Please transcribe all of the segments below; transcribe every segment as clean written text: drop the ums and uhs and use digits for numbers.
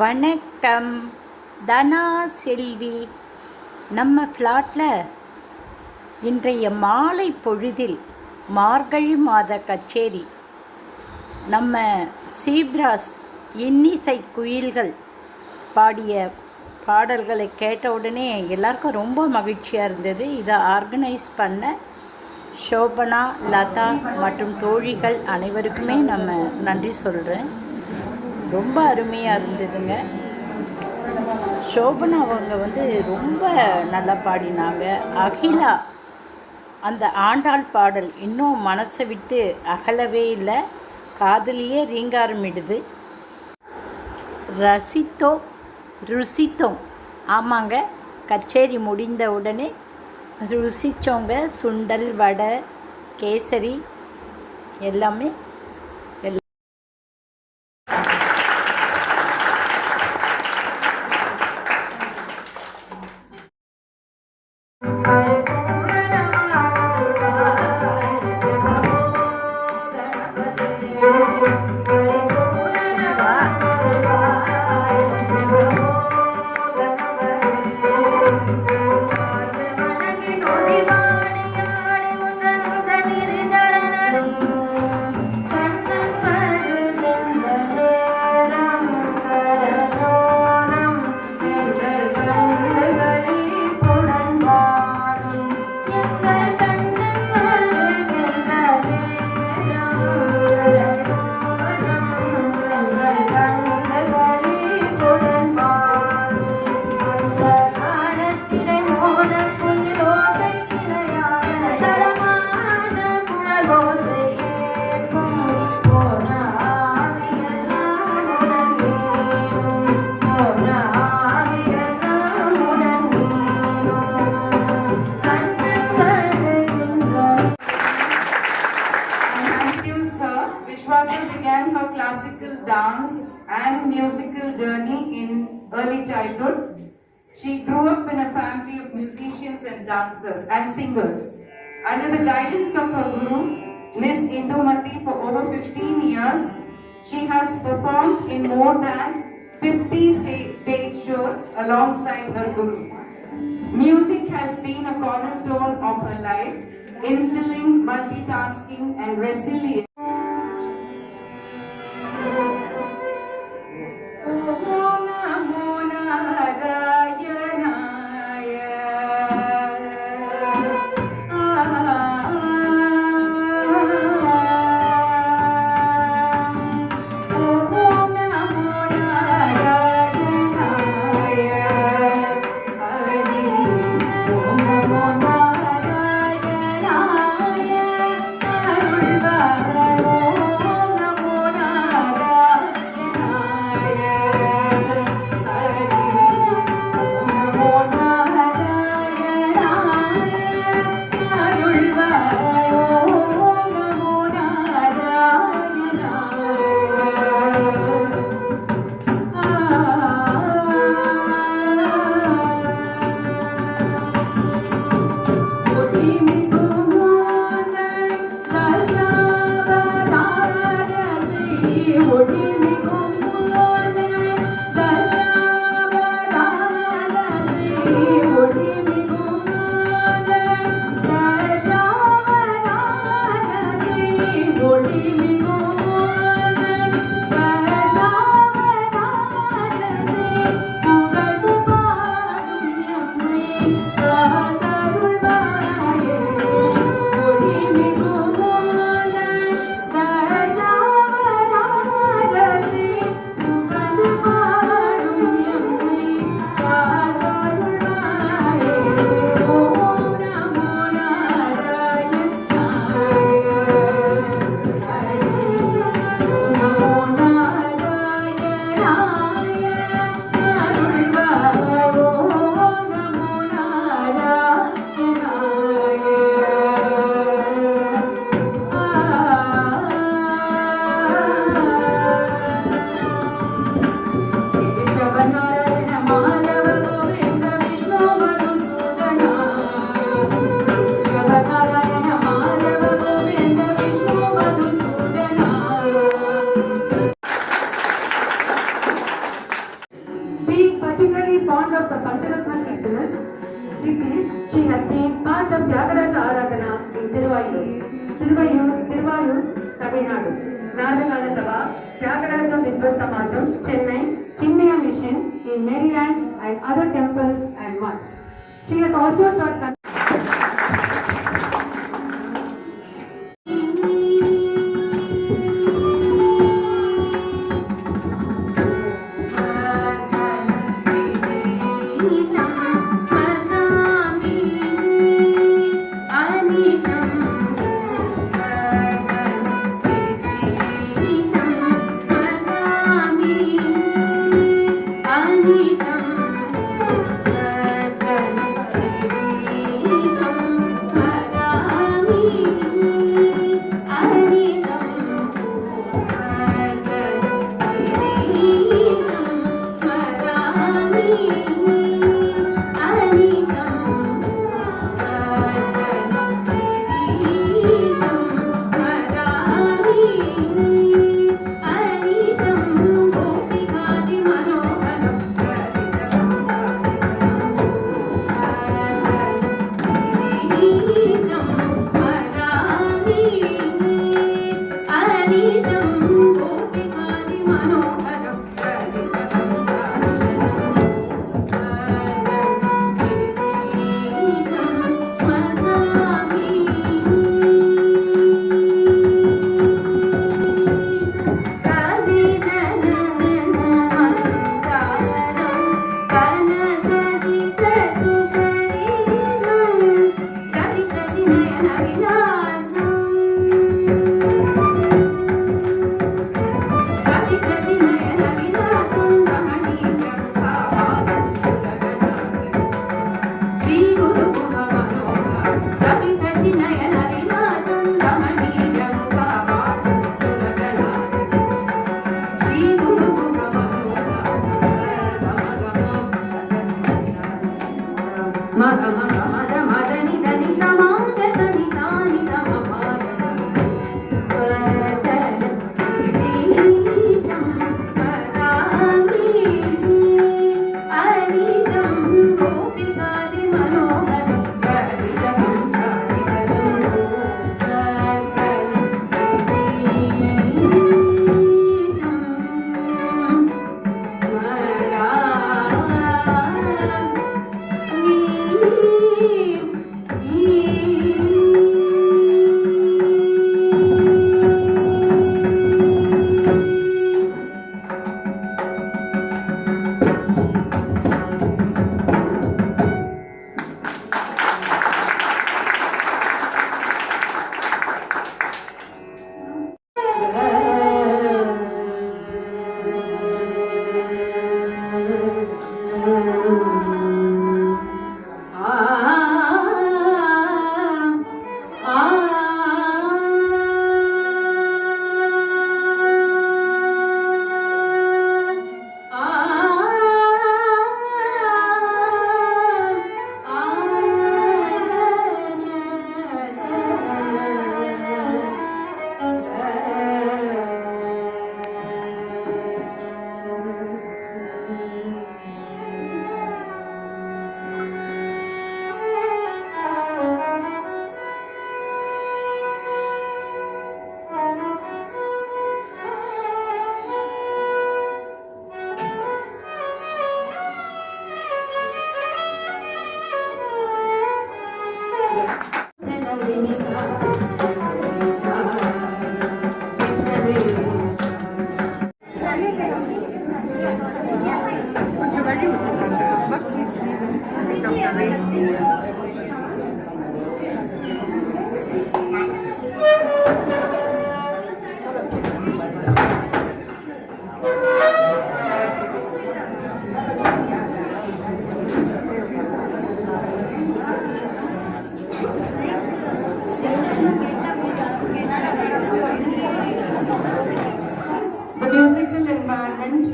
வணக்கம் தனா செல்வி. நம்ம ஃப்ளாட்டில் இன்றைய மாலை பொழுதில் மார்கழி மாத கச்சேரி. நம்ம சீப்ராஸ் இன்னிசை குயில்கள் பாடிய பாடல்களை கேட்ட உடனே எல்லாருக்கும் ரொம்ப மகிழ்ச்சியாக இருந்தது. இதை ஆர்கனைஸ் பண்ண ஷோபனா, லதா மற்றும் தோழிகள் அனைவருக்குமே நம்ம நன்றி சொல்கிறேன். ரொம்ப அருமையாக இருந்ததுங்க. ஷோபனா அவங்க ரொம்ப நல்லா பாடினாங்க. அகிலா அந்த ஆண்டாள் பாடல் இன்னும் மனசை விட்டு அகலவே இல்லை, காதலியே ரீங்காரமிடுது. ருசித்தோம். ஆமாங்க, கச்சேரி முடிந்த உடனே ருசித்தோங்க. சுண்டல், வடை, கேசரி எல்லாமே. Vishwata began her classical dance and musical journey in early childhood. She grew up in a family of musicians and dancers and singers. Under the guidance of her guru, Miss Indumati, for over 15 years, she has performed in more than 50 stage shows alongside her guru. Music has been a cornerstone of her life, instilling multitasking and resilience. fond of the Pancharatma Kirtanas, she has been part of Tyagaraja Aradhana in Tiruvayur, Tamil Nadu, Nardagana Sabha, Tyagaraja Vidvat Samajam, Chennai, Chinmaya Mission in Maryland and other temples and mosques. She has also taught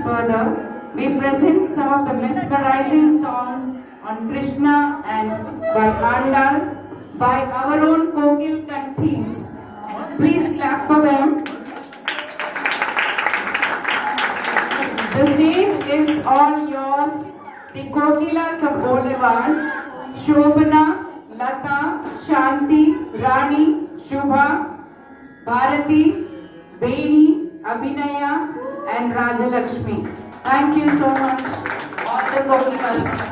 Further, we present some of the mesmerizing songs on Krishna and by Andal by our own Kokil Kanthis. Please clap for them. The stage is all yours. The Kokilas of Boulevard, Shobana, Lata, Shanti, Rani, Shubha, Bharati, Beni, Abhinaya and Rajalakshmi. Thank you so much, all the Kokilas.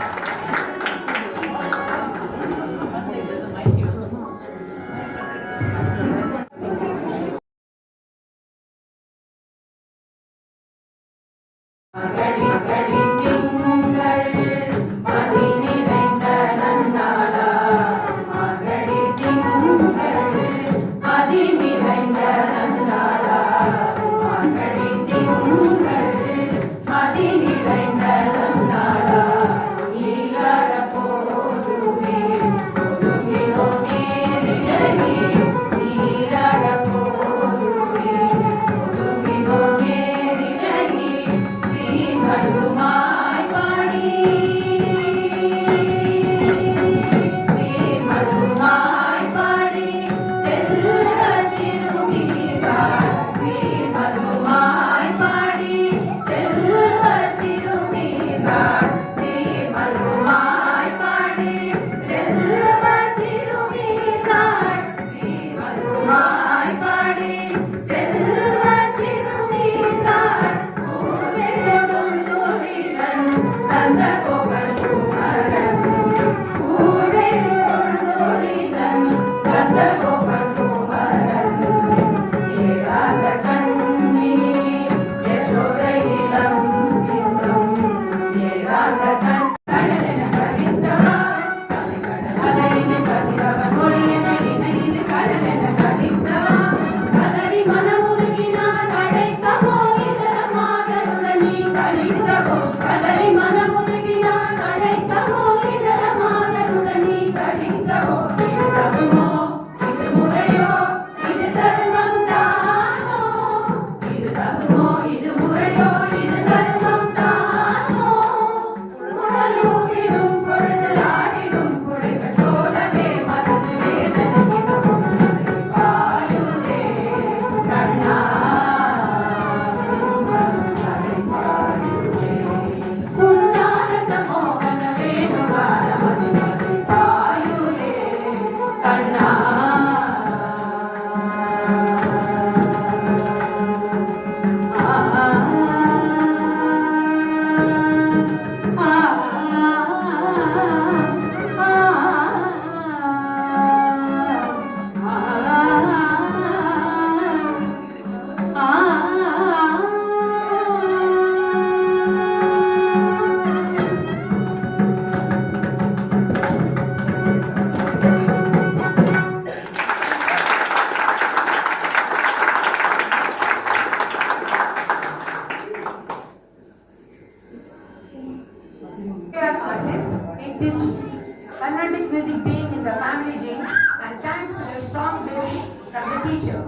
Carnatic music being in the family genes, and thanks to the strong basic from the teacher,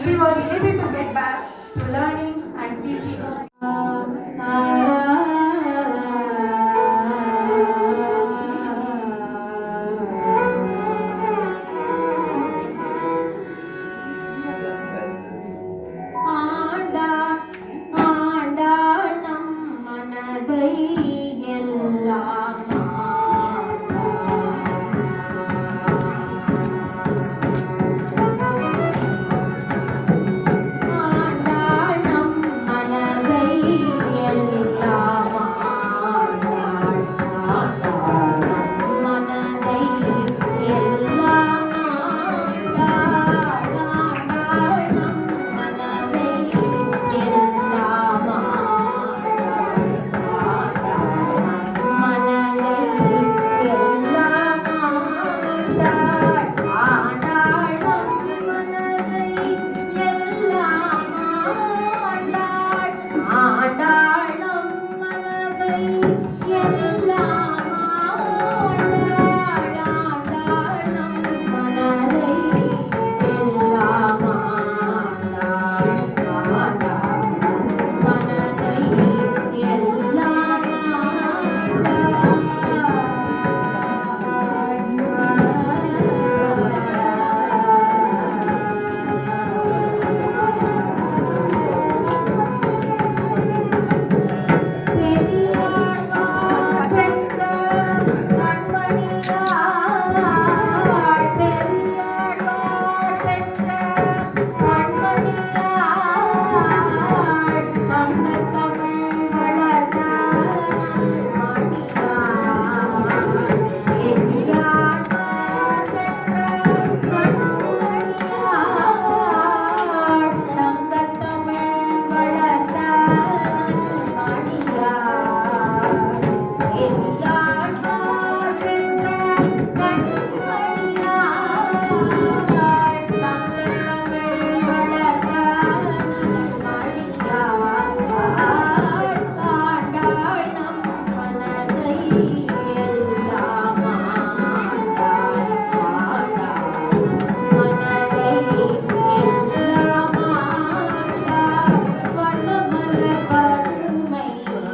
we were able to get back to learning and teaching. ஆண்ட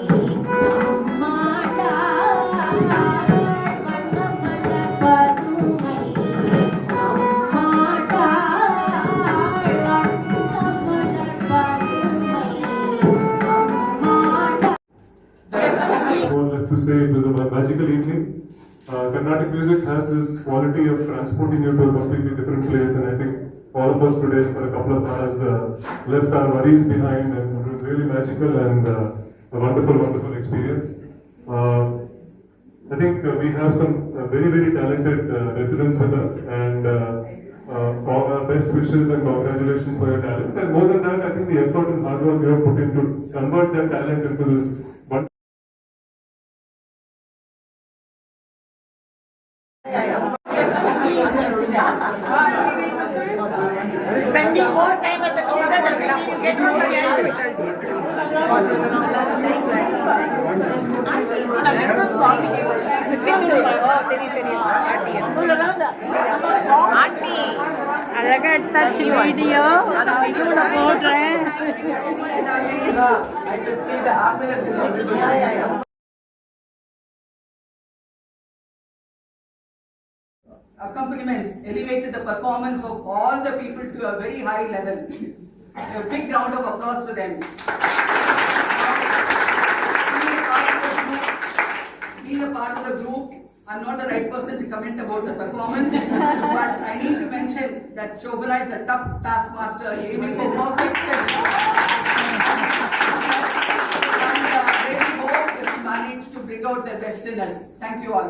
All left to say it was a magical evening. Carnatic music has this quality of transporting you to a completely different place, and I think all of us today, for a couple of hours, left our worries behind, and it was really magical and a wonderful, wonderful experience. I think we have some very, very talented residents with us, and all our best wishes and congratulations for your talent. And more than that, I think the effort and hard work you have put into convert that talent into this wonderful. Spending more time at the counter doesn't mean you get more aunty அழகா எடுத்தாச்சு video வீடியோல போடுறேன். Accompaniments elevated the performance of all the people to a very high level. A big round of applause for them. Being a part of the group, I'm not the right person to comment about the performance, but I need to mention that Shobana is a tough taskmaster, aiming for perfection. And I really hope that we manage to bring out the best in us. Thank you all.